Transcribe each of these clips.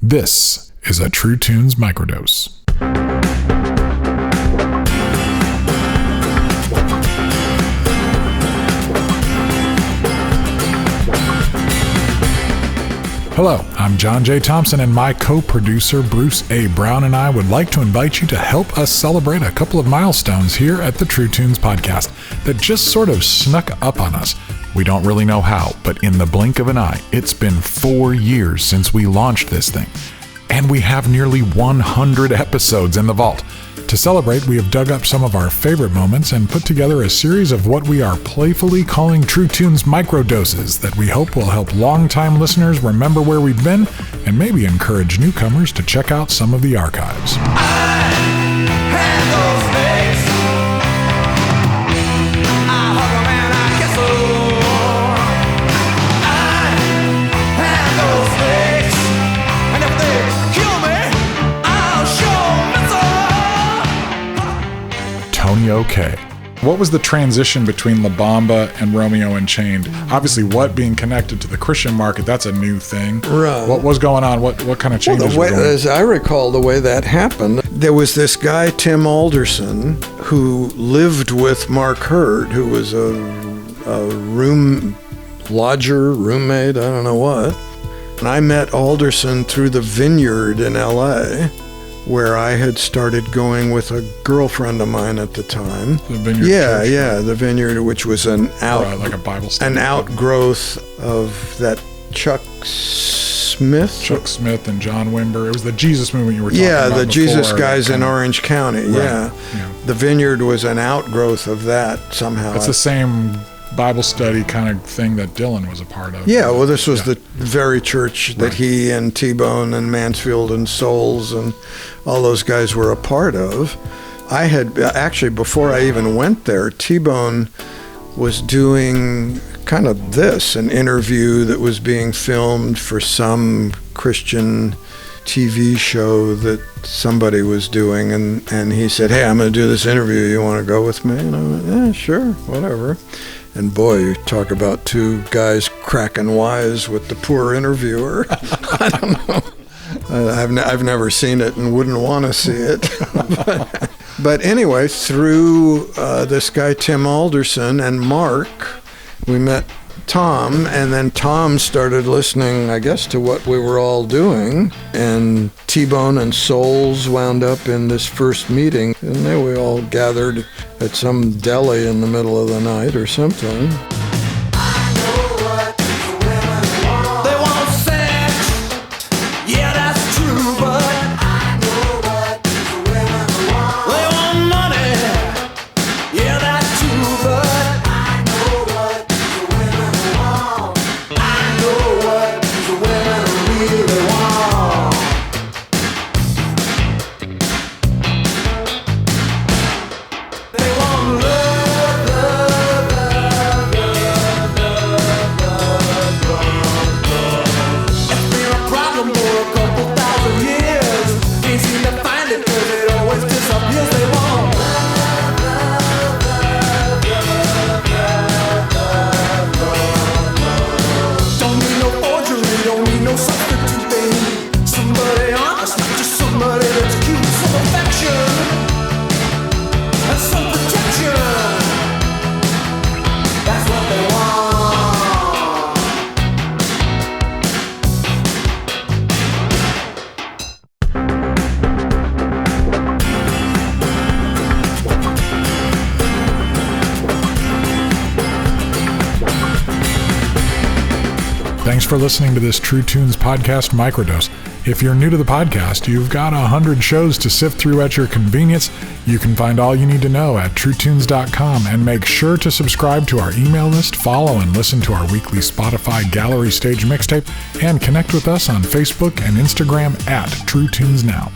This is a True Tunes Microdose. Hello, I'm John J. Thompson, and my co-producer Bruce A. Brown and I would like to invite you to help us celebrate a couple of milestones here at the True Tunes podcast that just sort of snuck up on us. We don't really know how, but in the blink of an eye, it's been 4 years since we launched this thing. And we have nearly 100 episodes in the vault. To celebrate, we have dug up some of our favorite moments and put together a series of what we are playfully calling True Tunes Microdoses that we hope will help longtime listeners remember where we've been and maybe encourage newcomers to check out some of the archives. Tonio K. What was the transition between La Bamba and Romeo Unchained? Obviously, what being connected to the Christian market, that's a new thing. Right. What was going on? What kind of changes were going on? As I recall, the way that happened, there was this guy, Tim Alderson, who lived with Mark Hurd, who was a roommate, I don't know what. And I met Alderson through the Vineyard in L.A., where I had started going with a girlfriend of mine at the time. The Vineyard Church. Yeah, the Vineyard, which was like a Bible study. An outgrowth of that Chuck Smith and John Wimber. It was the Jesus movement you were talking about. Yeah, the Jesus guys in of, Orange County. Right. Yeah. The Vineyard was an outgrowth of that somehow. It's the same Bible study kind of thing that Dylan was a part of. Yeah, well, this was the very church that he and T-Bone and Mansfield and Souls and all those guys were a part of. I had actually, before I even went there, T-Bone was doing kind of an interview that was being filmed for some Christian TV show that somebody was doing, and he said, "Hey, I'm going to do this interview. You want to go with me?" And I went, "Yeah, sure, whatever." And boy, you talk about two guys cracking wise with the poor interviewer. I don't know. I've never seen it and wouldn't want to see it. But anyway, through this guy Tim Alderson and Mark, we met Tom, and then Tom started listening, I guess, to what we were all doing, and T-Bone and Souls wound up in this first meeting, and then we all gathered at some deli in the middle of the night or something. Thanks for listening to this True Tunes podcast microdose. If you're new to the podcast, you've got 100 shows to sift through at your convenience. You can find all you need to know at truetunes.com, and make sure to subscribe to our email list, follow and listen to our weekly Spotify Gallery Stage mixtape, and connect with us on Facebook and Instagram at True Tunes Now.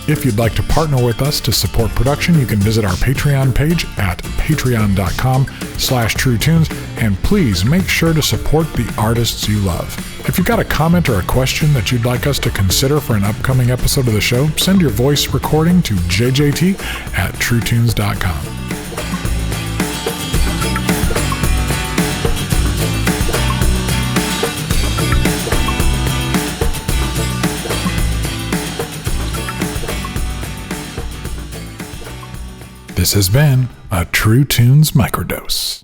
If you'd like to partner with us to support production, you can visit our Patreon page at patreon.com/TrueTunes, and please make sure to support the artists you love. If you've got a comment or a question that you'd like us to consider for an upcoming episode of the show, send your voice recording to jjt@truetunes.com. This has been a True Tunes Microdose.